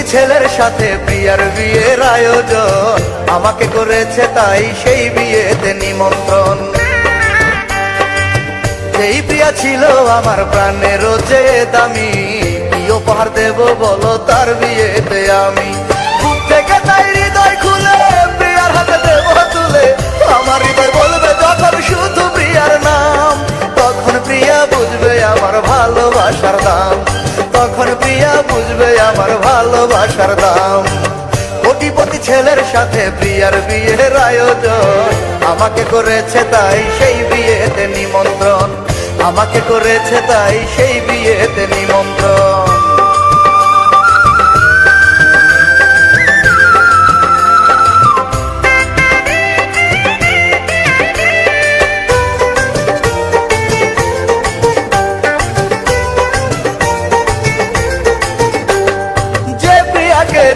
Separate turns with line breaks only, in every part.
কোটিপতি ছেলের সাথে প্রিয়ার বিয়ের আয়োজন, আমাকে করেছে তাই সেই বিয়েতে নিমন্ত্রণ। যেই প্রিয়া ছিল আমার প্রাণের যে দামি, কি উপহার দেব বলো তার বিয়েতে আমি। বুক থেকে তাই হৃদয় খুলে প্রিয়ার হাতে দেব তুলে, আমার হৃদয় বলবে যখন শুধু প্রিয়ার নাম, তখন প্রিয়া বুঝবে আমার ভালোবাসার দাম, তখন প্রিয়া বুঝবে আমার ভালোবাসার দাম। কোটিপতি ছেলের সাথে প্রিয়ার বিয়ের আয়োজন, আমাকে করেছে তাই সেই বিয়েতে নিমন্ত্রণ, আমাকে করেছে তাই সেই বিয়েতে নিমন্ত্রণ।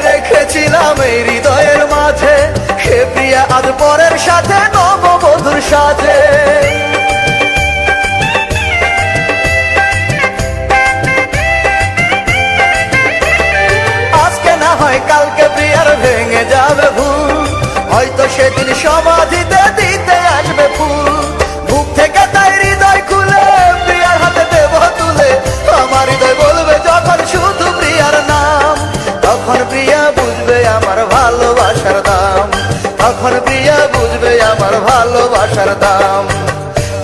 রেখেছিলাম এই হৃদয়ের মাঝে, সে প্রিয়া আজ পরের সাথে নববধূর সাজে। আজকে না হয় কালকে প্রিয়ার ভেঙে যাবে ভুল, হয়তো সেদিন সমাধিতে দিতে আসবে ফুল। বুক থেকে তাই হৃদয় খুলে প্রিয়ার হাতে দেব তুলে, আমার হৃদয় বলবে যখন শুধু প্রিয়ার নাম, তখন প্রিয়া বুঝবে আমার ভালোবাসার দাম, তখন প্রিয়া বুঝবে আমার ভালোবাসার দাম।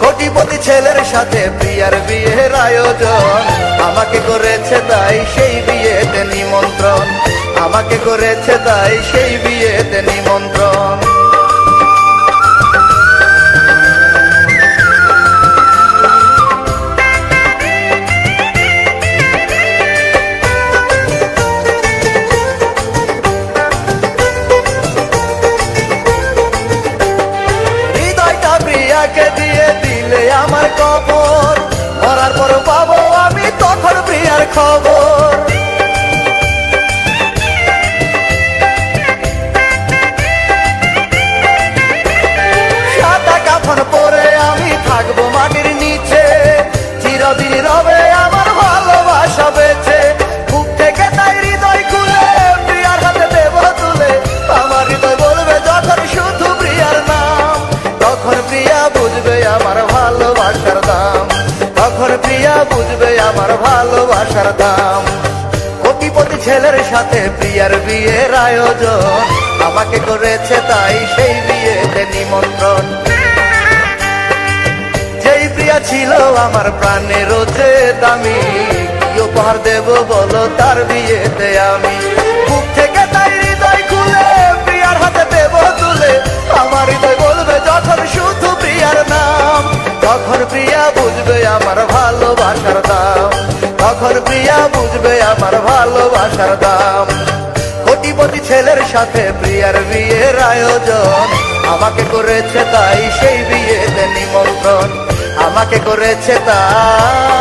কোটিপতি ছেলের সাথে প্রিয়ার বিয়ের আয়োজন, আমাকে করেছে তাই সেই বিয়েতে নিমন্ত্রণ, আমাকে করেছে তাই সেই বিয়েতে নিমন্ত্রণ। দিয়ে দিলে আমার কবর, মরার পর পাবো আমি তখন প্রিয়ার খবর। সাদা কাফন পরে আমি থাকবো মাটির নিচে, চিরদিন রবে আমার ভালোবাসা বেঁচে। বুক থেকে তাই হৃদয় খুলে প্রিয়ার হাতে দেব তুলে, আমার হৃদয় বলবে যখন শুধু প্রিয়ার নাম, তখন প্রিয়া বুঝবে আমার ভালোবাসার দাম, তখন প্রিয়া বুঝবে আমার ভালোবাসার দাম। কোটিপতি ছেলের সাথে প্রিয়ার বিয়ের আয়োজন, আমাকে করেছে তাই সেই বিয়েতে নিমন্ত্রণ। যেই প্রিয়া ছিল আমার প্রাণের যে দামি, কি উপহার দেব বলো তার বিয়েতে আমি। বুক থেকে তাই হৃদয় খুলে প্রিয়ার হাতে দেব তুলে, আমার হৃদয় বলবে যখন শুধু প্রিয়ার নাম, তখন প্রিয়া বুঝবে আমার ভালোবাসার দাম, তখন প্রিয়া বুঝবে আমার ভালোবাসার দাম। কোটিপতি ছেলের সাথে প্রিয়ার বিয়ের আয়োজন, আমাকে করেছে তাই সেই বিয়েতে নিমন্ত্রণ, আমাকে করেছে তাই